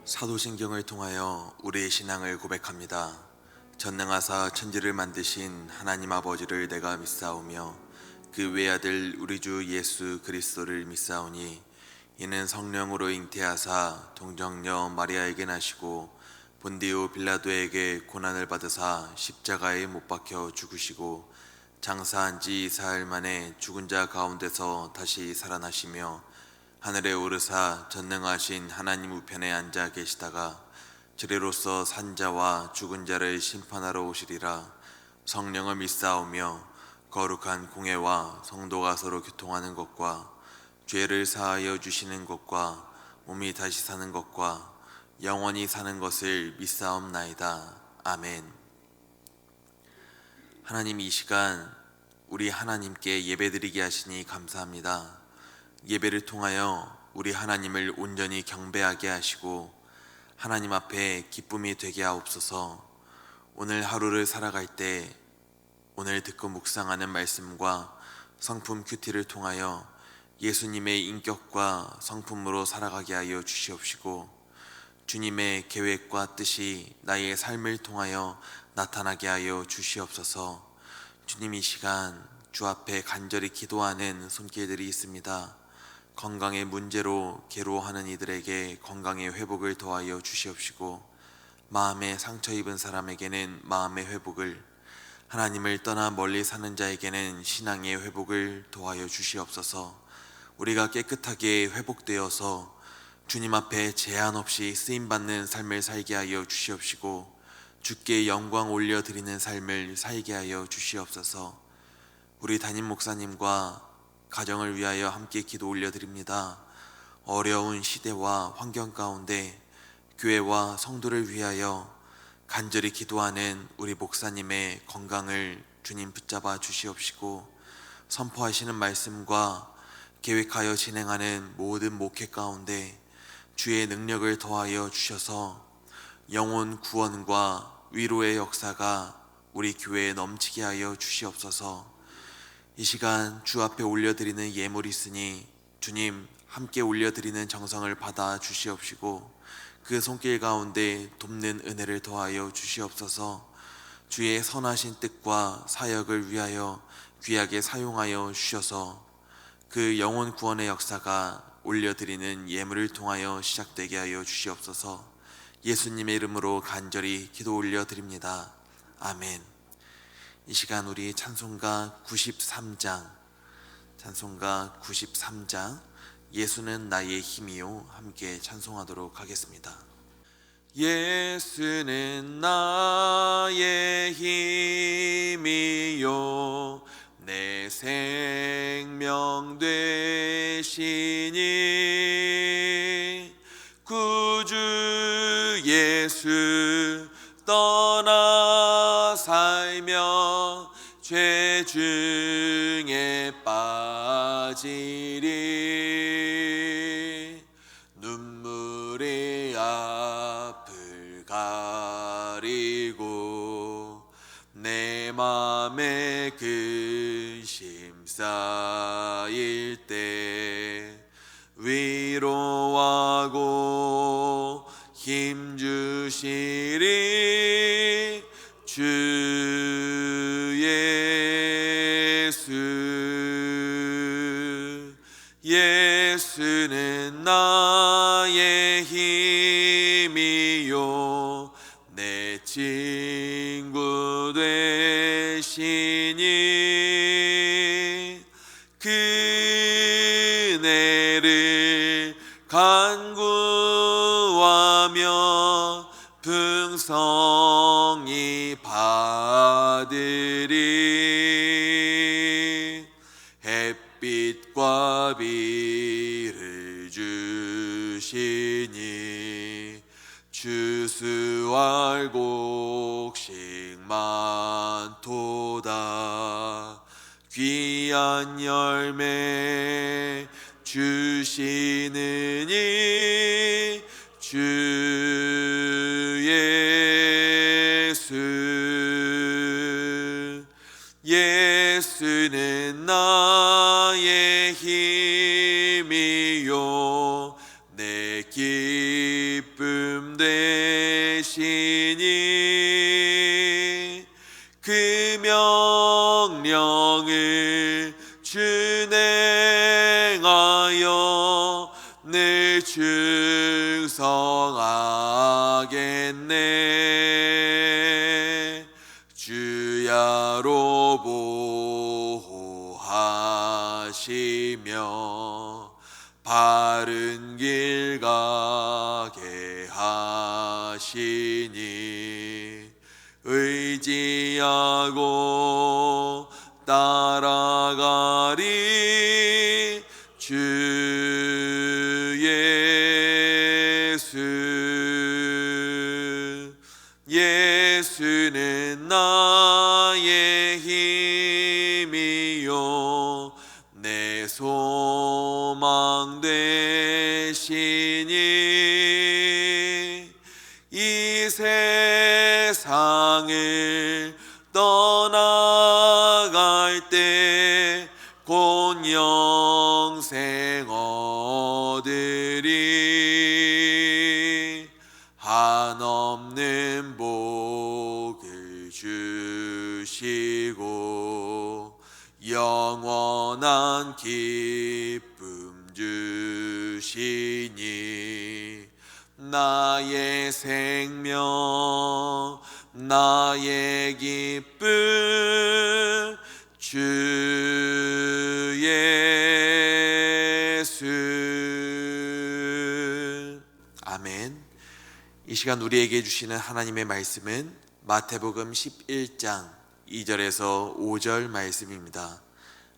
사도신경을 통하여 우리의 신앙을 고백합니다. 전능하사 천지를 만드신 하나님 아버지를 내가 믿사오며 그 외아들 우리 주 예수 그리스도를 믿사오니 이는 성령으로 잉태하사 동정녀 마리아에게 나시고 본디오 빌라도에게 고난을 받으사 십자가에 못 박혀 죽으시고 장사한 지 사흘 만에 죽은 자 가운데서 다시 살아나시며 하늘에 오르사 전능하신 하나님 우편에 앉아 계시다가 주례로서 산자와 죽은 자를 심판하러 오시리라. 성령을 믿사오며 거룩한 공회와 성도가 서로 교통하는 것과 죄를 사하여 주시는 것과 몸이 다시 사는 것과 영원히 사는 것을 믿사옵나이다. 아멘. 하나님, 이 시간 우리 하나님께 예배드리게 하시니 감사합니다. 예배를 통하여 우리 하나님을 온전히 경배하게 하시고 하나님 앞에 기쁨이 되게 하옵소서. 오늘 하루를 살아갈 때 오늘 듣고 묵상하는 말씀과 성품 큐티를 통하여 예수님의 인격과 성품으로 살아가게 하여 주시옵시고 주님의 계획과 뜻이 나의 삶을 통하여 나타나게 하여 주시옵소서. 주님, 이 시간 주 앞에 간절히 기도하는 손길들이 있습니다. 건강의 문제로 괴로워하는 이들에게 건강의 회복을 도와여 주시옵시고 마음에 상처 입은 사람에게는 마음의 회복을, 하나님을 떠나 멀리 사는 자에게는 신앙의 회복을 도와여 주시옵소서. 우리가 깨끗하게 회복되어서 주님 앞에 제한 없이 쓰임받는 삶을 살게 하여 주시옵시고 주께 영광 올려드리는 삶을 살게 하여 주시옵소서. 우리 담임 목사님과 가정을 위하여 함께 기도 올려드립니다. 어려운 시대와 환경 가운데 교회와 성도를 위하여 간절히 기도하는 우리 목사님의 건강을 주님 붙잡아 주시옵시고 선포하시는 말씀과 계획하여 진행하는 모든 목회 가운데 주의 능력을 더하여 주셔서 영혼 구원과 위로의 역사가 우리 교회에 넘치게 하여 주시옵소서. 이 시간 주 앞에 올려드리는 예물이 있으니 주님 함께 올려드리는 정성을 받아 주시옵시고 그 손길 가운데 돕는 은혜를 더하여 주시옵소서. 주의 선하신 뜻과 사역을 위하여 귀하게 사용하여 주셔서 그 영혼 구원의 역사가 올려드리는 예물을 통하여 시작되게 하여 주시옵소서. 예수님의 이름으로 간절히 기도 올려드립니다. 아멘. 이 시간 우리 찬송가 93장 예수는 나의 힘이요 함께 찬송하도록 하겠습니다. 예수는 나의 힘이요 내 생명 되시니 구주 예수 떠나 살며 죄 중에 빠지리 눈물이 앞을 가리고 내 맘에 근심 쌓일 때 위로하고 힘 주시리 주 예수. 예수는 나의 힘이요 내 친구 되시니 그네를 간구하며 풍성히 받으리 햇빛과 비를 주시니 추수할 곡식 많도다 귀한 열매 주시느니 주 예수. 예수는 나의 힘이요 내 기쁨 준행하여 늘 충성하겠네. 주야로 보호하시며 바른 길 가게 하시니 의지하고 따라가리. 주 예수는 나의 힘이요 내 소망 되시니 이 세상을 떠나갈 때 곧 영생 얻으리. 한없는 복을 주시고 영원한 기쁨 주시니 나의 생명 나의 기쁨 주 예수. 아멘. 이 시간 우리에게 주시는 하나님의 말씀은 마태복음 11장 2절에서 5절 말씀입니다.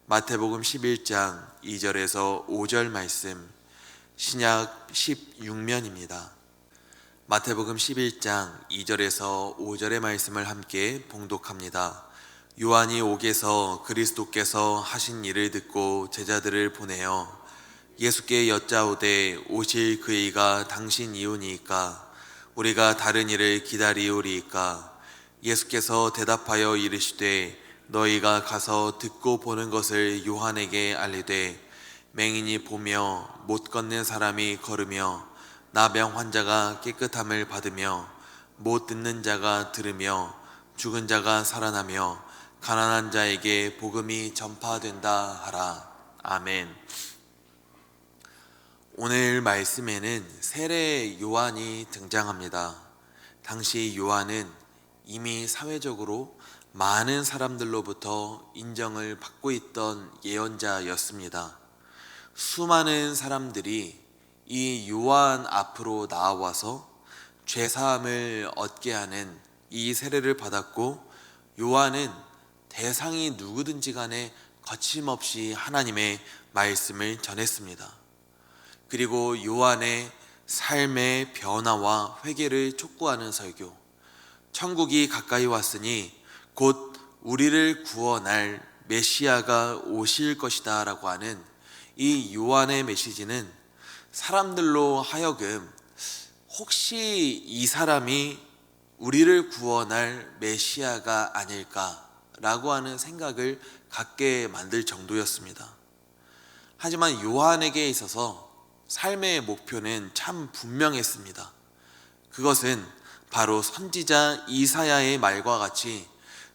마태복음 11장 2절에서 5절 말씀, 신약 16면입니다. 마태복음 11장 2절에서 5절의 말씀을 함께 봉독합니다. 요한이 옥에서 그리스도께서 하신 일을 듣고 제자들을 보내어 예수께 여짜오되 오실 그 이가 당신 이오니이까 우리가 다른 일을 기다리오리이까. 예수께서 대답하여 이르시되 너희가 가서 듣고 보는 것을 요한에게 알리되 맹인이 보며 못 걷는 사람이 걸으며 나병 환자가 깨끗함을 받으며 못 듣는 자가 들으며 죽은 자가 살아나며 가난한 자에게 복음이 전파된다 하라. 아멘. 오늘 말씀에는 세례 요한이 등장합니다. 당시 요한은 이미 사회적으로 많은 사람들로부터 인정을 받고 있던 예언자였습니다. 수많은 사람들이 이 요한 앞으로 나와서 죄사함을 얻게 하는 이 세례를 받았고, 요한은 대상이 누구든지 간에 거침없이 하나님의 말씀을 전했습니다. 그리고 요한의 삶의 변화와 회개를 촉구하는 설교, 천국이 가까이 왔으니 곧 우리를 구원할 메시아가 오실 것이다 라고 하는 이 요한의 메시지는 사람들로 하여금 혹시 이 사람이 우리를 구원할 메시아가 아닐까라고 하는 생각을 갖게 만들 정도였습니다. 하지만 요한에게 있어서 삶의 목표는 참 분명했습니다. 그것은 바로 선지자 이사야의 말과 같이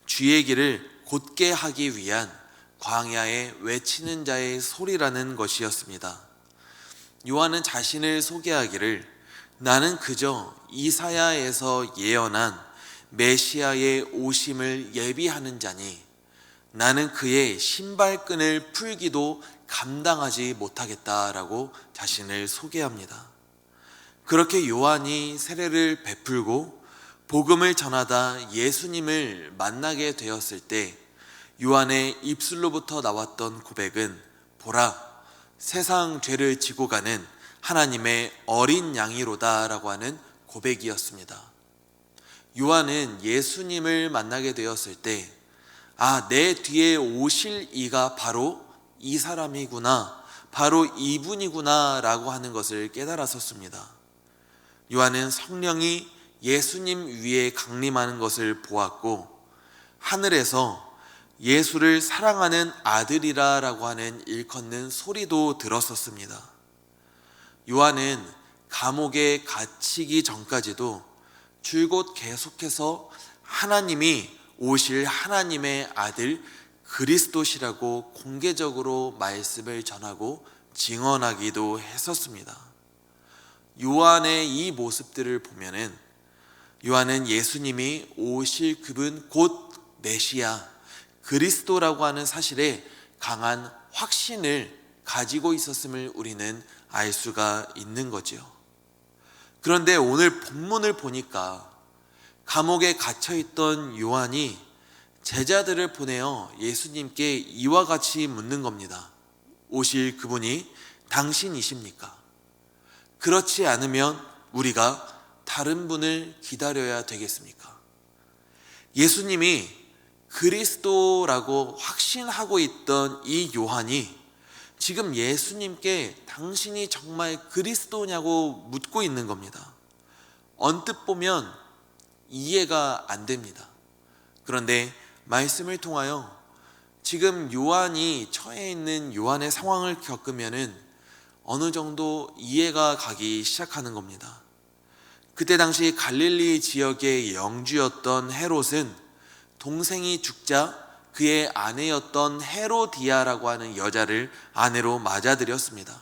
주의 길을 곧게 하기 위한 광야에 외치는 자의 소리라는 것이었습니다. 요한은 자신을 소개하기를 나는 그저 이사야에서 예언한 메시아의 오심을 예비하는 자니 나는 그의 신발끈을 풀기도 감당하지 못하겠다라고 자신을 소개합니다. 그렇게 요한이 세례를 베풀고 복음을 전하다 예수님을 만나게 되었을 때 요한의 입술로부터 나왔던 고백은 보라, 세상 죄를 지고 가는 하나님의 어린 양이로다 라고 하는 고백이었습니다. 요한은 예수님을 만나게 되었을 때 내 뒤에 오실 이가 바로 이 사람이구나, 바로 이분이구나 라고 하는 것을 깨달았었습니다. 요한은 성령이 예수님 위에 강림하는 것을 보았고 하늘에서 예수를 사랑하는 아들이라 라고 하는 일컫는 소리도 들었었습니다. 요한은 감옥에 갇히기 전까지도 줄곧 계속해서 하나님이 오실 하나님의 아들 그리스도시라고 공개적으로 말씀을 전하고 증언하기도 했었습니다. 요한의 이 모습들을 보면은 요한은 예수님이 오실 그분 곧 메시아 그리스도라고 하는 사실에 강한 확신을 가지고 있었음을 우리는 알 수가 있는 거지요. 그런데 오늘 본문을 보니까 감옥에 갇혀있던 요한이 제자들을 보내어 예수님께 이와 같이 묻는 겁니다. 오실 그분이 당신이십니까? 그렇지 않으면 우리가 다른 분을 기다려야 되겠습니까? 예수님이 그리스도라고 확신하고 있던 이 요한이 지금 예수님께 당신이 정말 그리스도냐고 묻고 있는 겁니다. 언뜻 보면 이해가 안 됩니다. 그런데 말씀을 통하여 지금 요한이 처해 있는 요한의 상황을 겪으면은 어느 정도 이해가 가기 시작하는 겁니다. 그때 당시 갈릴리 지역의 영주였던 헤롯은 동생이 죽자 그의 아내였던 헤로디아라고 하는 여자를 아내로 맞아들였습니다.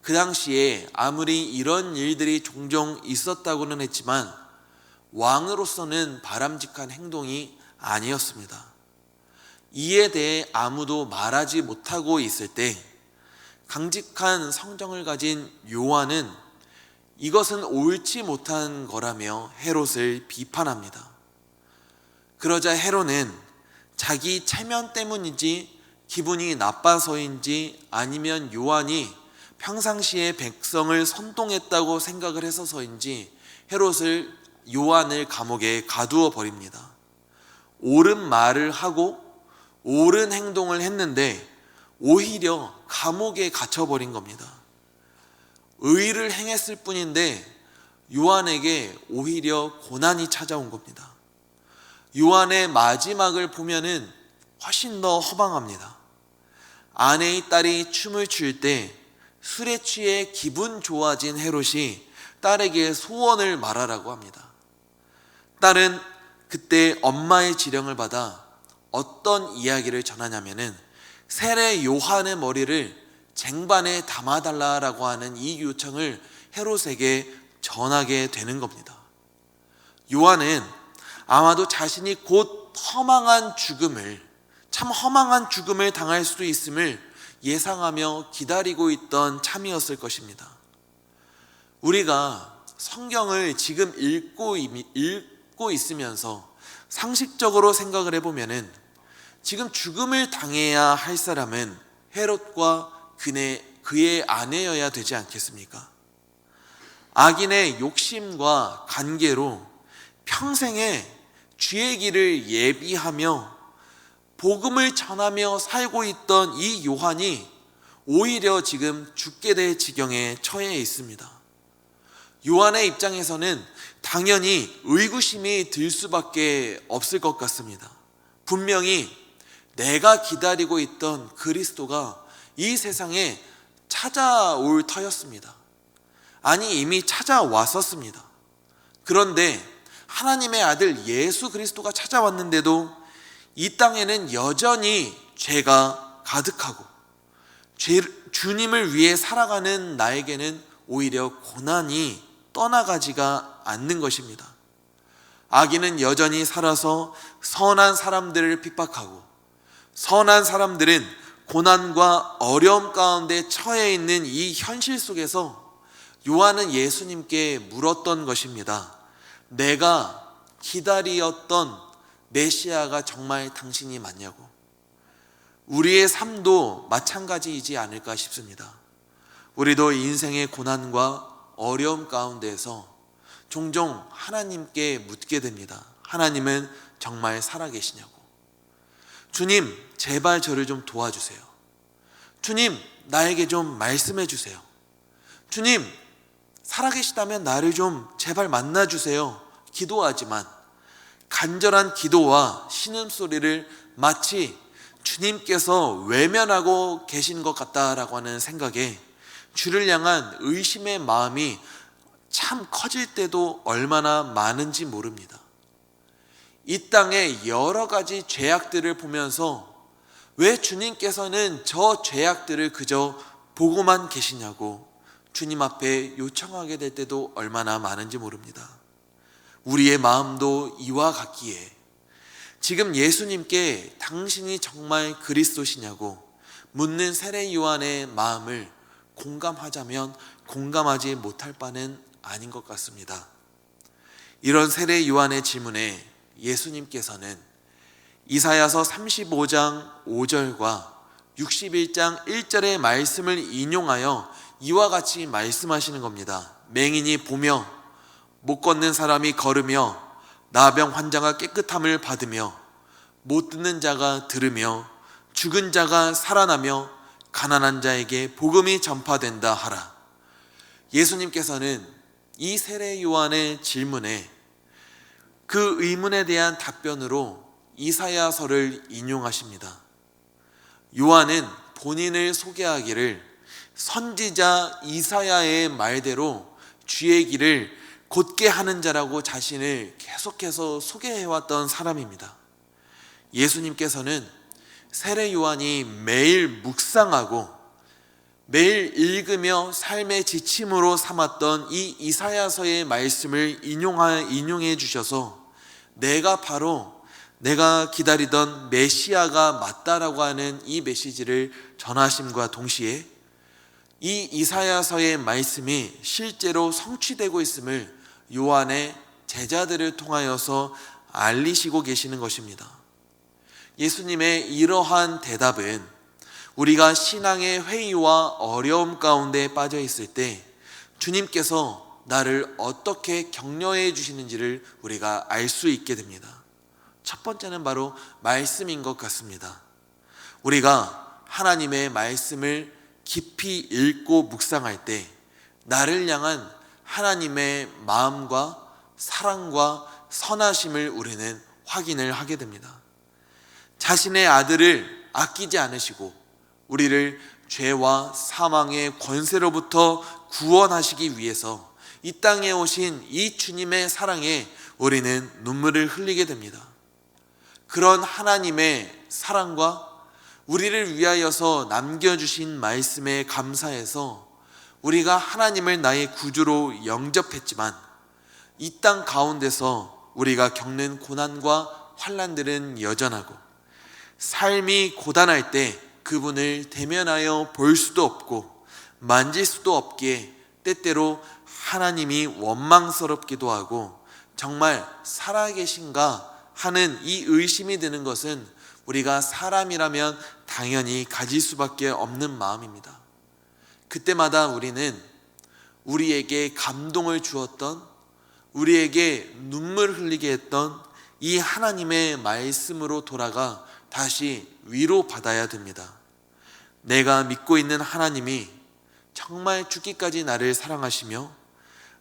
그 당시에 아무리 이런 일들이 종종 있었다고는 했지만 왕으로서는 바람직한 행동이 아니었습니다. 이에 대해 아무도 말하지 못하고 있을 때 강직한 성정을 가진 요한은 이것은 옳지 못한 거라며 헤롯을 비판합니다. 그러자 헤롯은 자기 체면 때문인지 기분이 나빠서인지 아니면 요한이 평상시에 백성을 선동했다고 생각을 해서서인지 요한을 감옥에 가두어 버립니다. 옳은 말을 하고 옳은 행동을 했는데 오히려 감옥에 갇혀버린 겁니다. 의를 행했을 뿐인데 요한에게 오히려 고난이 찾아온 겁니다. 요한의 마지막을 보면은 훨씬 더 허망합니다. 아내의 딸이 춤을 출 때 술에 취해 기분 좋아진 헤롯이 딸에게 소원을 말하라고 합니다. 딸은 그때 엄마의 지령을 받아 어떤 이야기를 전하냐면은 세례 요한의 머리를 쟁반에 담아달라고 하는 이 요청을 헤롯에게 전하게 되는 겁니다. 요한은 아마도 자신이 곧 참 허망한 죽음을 당할 수도 있음을 예상하며 기다리고 있던 참이었을 것입니다. 우리가 성경을 지금 읽고 있으면서 상식적으로 생각을 해보면은 지금 죽음을 당해야 할 사람은 헤롯과 그의 아내여야 되지 않겠습니까? 악인의 욕심과 관계로 평생에 죄의 길을 예비하며 복음을 전하며 살고 있던 이 요한이 오히려 지금 죽게 될 지경에 처해 있습니다. 요한의 입장에서는 당연히 의구심이 들 수밖에 없을 것 같습니다. 분명히 내가 기다리고 있던 그리스도가 이 세상에 찾아올 터였습니다. 아니, 이미 찾아왔었습니다. 그런데 하나님의 아들 예수 그리스도가 찾아왔는데도 이 땅에는 여전히 죄가 가득하고 주님을 위해 살아가는 나에게는 오히려 고난이 떠나가지가 않는 것입니다. 악인은 여전히 살아서 선한 사람들을 핍박하고 선한 사람들은 고난과 어려움 가운데 처해 있는 이 현실 속에서 요한은 예수님께 물었던 것입니다. 내가 기다리었던 메시아가 정말 당신이 맞냐고. 우리의 삶도 마찬가지이지 않을까 싶습니다. 우리도 인생의 고난과 어려움 가운데에서 종종 하나님께 묻게 됩니다. 하나님은 정말 살아계시냐고. 주님, 제발 저를 좀 도와주세요. 주님, 나에게 좀 말씀해 주세요. 주님, 살아계시다면 나를 좀 제발 만나주세요. 기도하지만 간절한 기도와 신음소리를 마치 주님께서 외면하고 계신 것 같다라고 하는 생각에 주를 향한 의심의 마음이 참 커질 때도 얼마나 많은지 모릅니다. 이 땅의 여러 가지 죄악들을 보면서 왜 주님께서는 저 죄악들을 그저 보고만 계시냐고 주님 앞에 요청하게 될 때도 얼마나 많은지 모릅니다. 우리의 마음도 이와 같기에 지금 예수님께 당신이 정말 그리스도시냐고 묻는 세례 요한의 마음을 공감하자면 공감하지 못할 바는 아닌 것 같습니다. 이런 세례 요한의 질문에 예수님께서는 이사야서 35장 5절과 61장 1절의 말씀을 인용하여 이와 같이 말씀하시는 겁니다. 맹인이 보며 못 걷는 사람이 걸으며 나병 환자가 깨끗함을 받으며 못 듣는 자가 들으며 죽은 자가 살아나며 가난한 자에게 복음이 전파된다 하라. 예수님께서는 이 세례 요한의 질문에 그 의문에 대한 답변으로 이사야서를 인용하십니다. 요한은 본인을 소개하기를 선지자 이사야의 말대로 주의 길을 곧게 하는 자라고 자신을 계속해서 소개해왔던 사람입니다. 예수님께서는 세례 요한이 매일 묵상하고 매일 읽으며 삶의 지침으로 삼았던 이 이사야서의 말씀을 인용해 주셔서 내가 바로 내가 기다리던 메시아가 맞다라고 하는 이 메시지를 전하심과 동시에 이 이사야서의 말씀이 실제로 성취되고 있음을 요한의 제자들을 통하여서 알리시고 계시는 것입니다. 예수님의 이러한 대답은 우리가 신앙의 회의와 어려움 가운데 빠져 있을 때 주님께서 나를 어떻게 격려해 주시는지를 우리가 알 수 있게 됩니다. 첫 번째는 바로 말씀인 것 같습니다. 우리가 하나님의 말씀을 깊이 읽고 묵상할 때 나를 향한 하나님의 마음과 사랑과 선하심을 우리는 확인을 하게 됩니다. 자신의 아들을 아끼지 않으시고 우리를 죄와 사망의 권세로부터 구원하시기 위해서 이 땅에 오신 이 주님의 사랑에 우리는 눈물을 흘리게 됩니다. 그런 하나님의 사랑과 우리를 위하여서 남겨주신 말씀에 감사해서 우리가 하나님을 나의 구주로 영접했지만 이 땅 가운데서 우리가 겪는 고난과 환난들은 여전하고 삶이 고단할 때 그분을 대면하여 볼 수도 없고 만질 수도 없기에 때때로 하나님이 원망스럽기도 하고 정말 살아계신가 하는 이 의심이 드는 것은 우리가 사람이라면 당연히 가질 수밖에 없는 마음입니다. 그때마다 우리는 우리에게 감동을 주었던, 우리에게 눈물 흘리게 했던 이 하나님의 말씀으로 돌아가 다시 위로받아야 됩니다. 내가 믿고 있는 하나님이 정말 죽기까지 나를 사랑하시며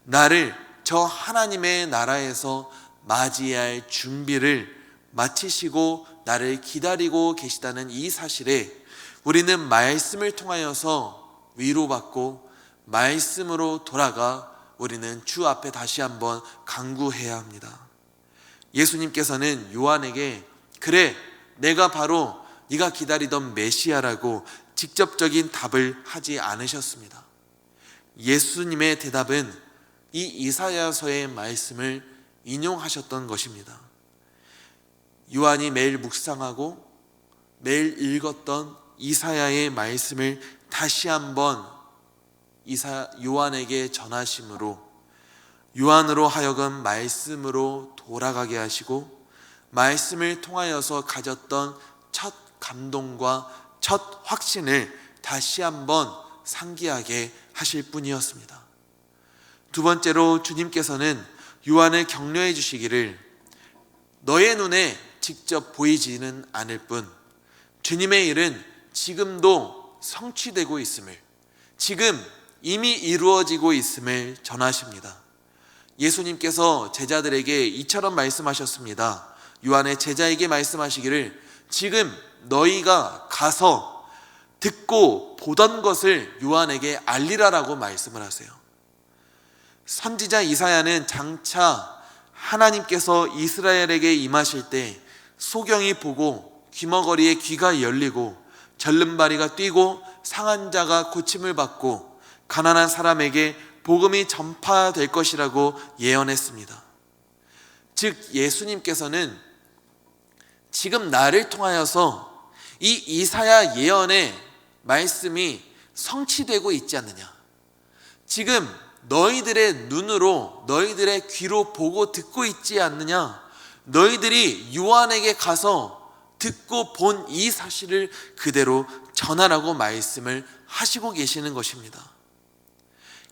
나를 저 하나님의 나라에서 맞이할 준비를 마치시고 나를 기다리고 계시다는 이 사실에 우리는 말씀을 통하여서 위로받고 말씀으로 돌아가 우리는 주 앞에 다시 한번 간구해야 합니다. 예수님께서는 요한에게 그래 내가 바로 네가 기다리던 메시아라고 직접적인 답을 하지 않으셨습니다. 예수님의 대답은 이 이사야서의 말씀을 인용하셨던 것입니다. 요한이 매일 묵상하고 매일 읽었던 이사야의 말씀을 다시 한번 요한에게 전하심으로 요한으로 하여금 말씀으로 돌아가게 하시고 말씀을 통하여서 가졌던 첫 감동과 첫 확신을 다시 한번 상기하게 하실 뿐이었습니다. 두 번째로 주님께서는 요한을 격려해 주시기를 너의 눈에 직접 보이지는 않을 뿐 주님의 일은 지금도 성취되고 있음을, 지금 이미 이루어지고 있음을 전하십니다. 예수님께서 제자들에게 이처럼 말씀하셨습니다. 요한의 제자에게 말씀하시기를 지금 너희가 가서 듣고 보던 것을 요한에게 알리라라고 말씀을 하세요. 선지자 이사야는 장차 하나님께서 이스라엘에게 임하실 때 소경이 보고 귀머거리의 귀가 열리고 절름발이가 뛰고 상한 자가 고침을 받고 가난한 사람에게 복음이 전파될 것이라고 예언했습니다. 즉 예수님께서는 지금 나를 통하여서 이 이사야 예언의 말씀이 성취되고 있지 않느냐. 지금 너희들의 눈으로 너희들의 귀로 보고 듣고 있지 않느냐. 너희들이 요한에게 가서 듣고 본 이 사실을 그대로 전하라고 말씀을 하시고 계시는 것입니다.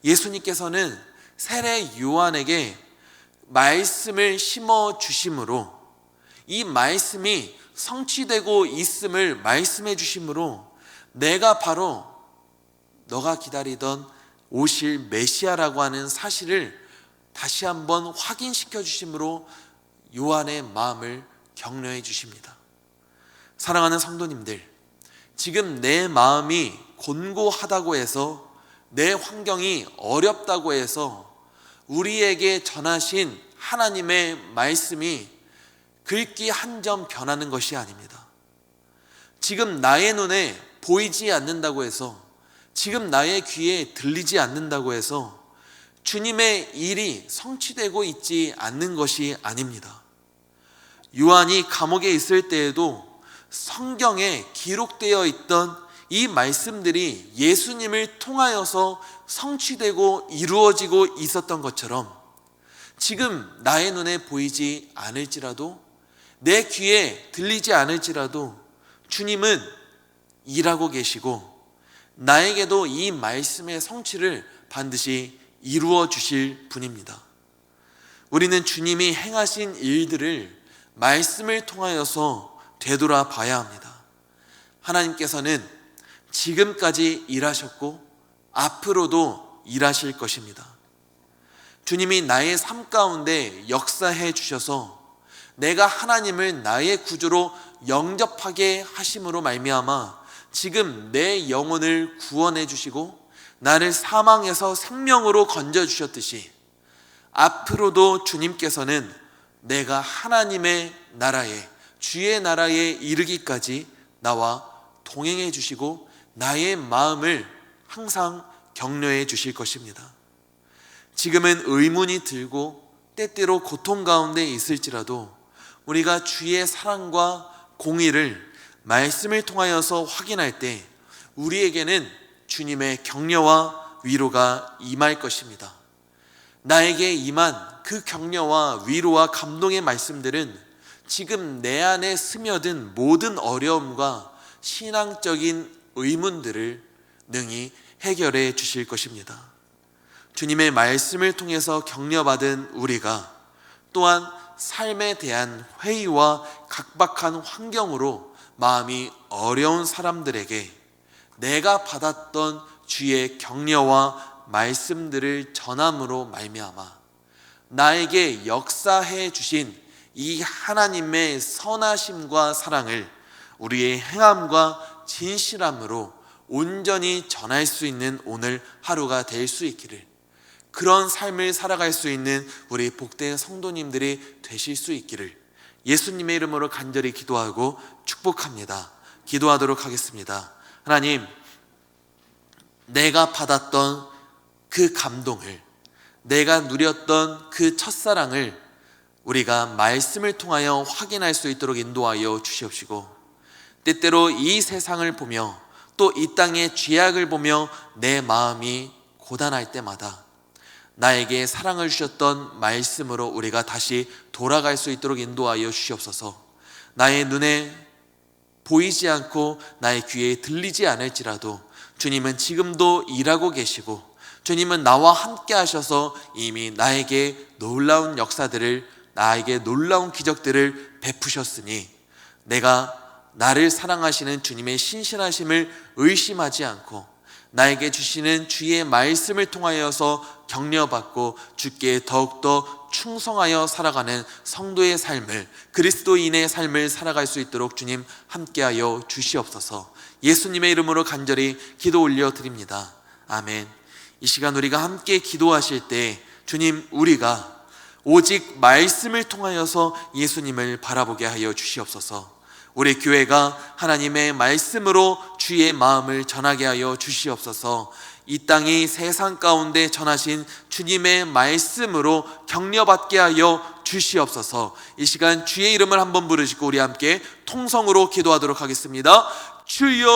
예수님께서는 세례 요한에게 말씀을 심어 주심으로 이 말씀이 성취되고 있음을 말씀해 주심으로 내가 바로 너가 기다리던 오실 메시아라고 하는 사실을 다시 한번 확인시켜 주심으로 요한의 마음을 격려해 주십니다. 사랑하는 성도님들, 지금 내 마음이 곤고하다고 해서 내 환경이 어렵다고 해서 우리에게 전하신 하나님의 말씀이 글귀 한 점 변하는 것이 아닙니다. 지금 나의 눈에 보이지 않는다고 해서, 지금 나의 귀에 들리지 않는다고 해서 주님의 일이 성취되고 있지 않는 것이 아닙니다. 요한이 감옥에 있을 때에도 성경에 기록되어 있던 이 말씀들이 예수님을 통하여서 성취되고 이루어지고 있었던 것처럼 지금 나의 눈에 보이지 않을지라도 내 귀에 들리지 않을지라도 주님은 일하고 계시고 나에게도 이 말씀의 성취를 반드시 이루어 주실 분입니다. 우리는 주님이 행하신 일들을 말씀을 통하여서 되돌아 봐야 합니다. 하나님께서는 지금까지 일하셨고 앞으로도 일하실 것입니다. 주님이 나의 삶 가운데 역사해 주셔서 내가 하나님을 나의 구주로 영접하게 하심으로 말미암아 지금 내 영혼을 구원해 주시고 나를 사망에서 생명으로 건져 주셨듯이 앞으로도 주님께서는 내가 하나님의 나라에, 주의 나라에 이르기까지 나와 동행해 주시고 나의 마음을 항상 격려해 주실 것입니다. 지금은 의문이 들고 때때로 고통 가운데 있을지라도 우리가 주의 사랑과 공의를 말씀을 통하여서 확인할 때 우리에게는 주님의 격려와 위로가 임할 것입니다. 나에게 임한 그 격려와 위로와 감동의 말씀들은 지금 내 안에 스며든 모든 어려움과 신앙적인 의문들을 능히 해결해 주실 것입니다. 주님의 말씀을 통해서 격려받은 우리가 또한 삶에 대한 회의와 각박한 환경으로 마음이 어려운 사람들에게 내가 받았던 주의 격려와 말씀들을 전함으로 말미암아 나에게 역사해 주신 이 하나님의 선하심과 사랑을 우리의 행함과 진실함으로 온전히 전할 수 있는 오늘 하루가 될 수 있기를, 그런 삶을 살아갈 수 있는 우리 복된 성도님들이 되실 수 있기를 예수님의 이름으로 간절히 기도하고 축복합니다. 기도하도록 하겠습니다. 하나님, 내가 받았던 그 감동을, 내가 누렸던 그 첫사랑을 우리가 말씀을 통하여 확인할 수 있도록 인도하여 주시옵시고, 때때로 이 세상을 보며 또 이 땅의 죄악을 보며 내 마음이 고단할 때마다 나에게 사랑을 주셨던 말씀으로 우리가 다시 돌아갈 수 있도록 인도하여 주시옵소서. 나의 눈에 보이지 않고 나의 귀에 들리지 않을지라도 주님은 지금도 일하고 계시고 주님은 나와 함께 하셔서 이미 나에게 놀라운 역사들을, 나에게 놀라운 기적들을 베푸셨으니 내가 나를 사랑하시는 주님의 신실하심을 의심하지 않고 나에게 주시는 주의 말씀을 통하여서 격려받고 주께 더욱더 충성하여 살아가는 성도의 삶을, 그리스도인의 삶을 살아갈 수 있도록 주님 함께하여 주시옵소서. 예수님의 이름으로 간절히 기도 올려드립니다. 아멘. 이 시간 우리가 함께 기도하실 때 주님, 우리가 오직 말씀을 통하여서 예수님을 바라보게 하여 주시옵소서. 우리 교회가 하나님의 말씀으로 주의 마음을 전하게 하여 주시옵소서. 이 땅이 세상 가운데 전하신 주님의 말씀으로 격려받게 하여 주시옵소서. 이 시간 주의 이름을 한번 부르시고 우리 함께 통성으로 기도하도록 하겠습니다. 주여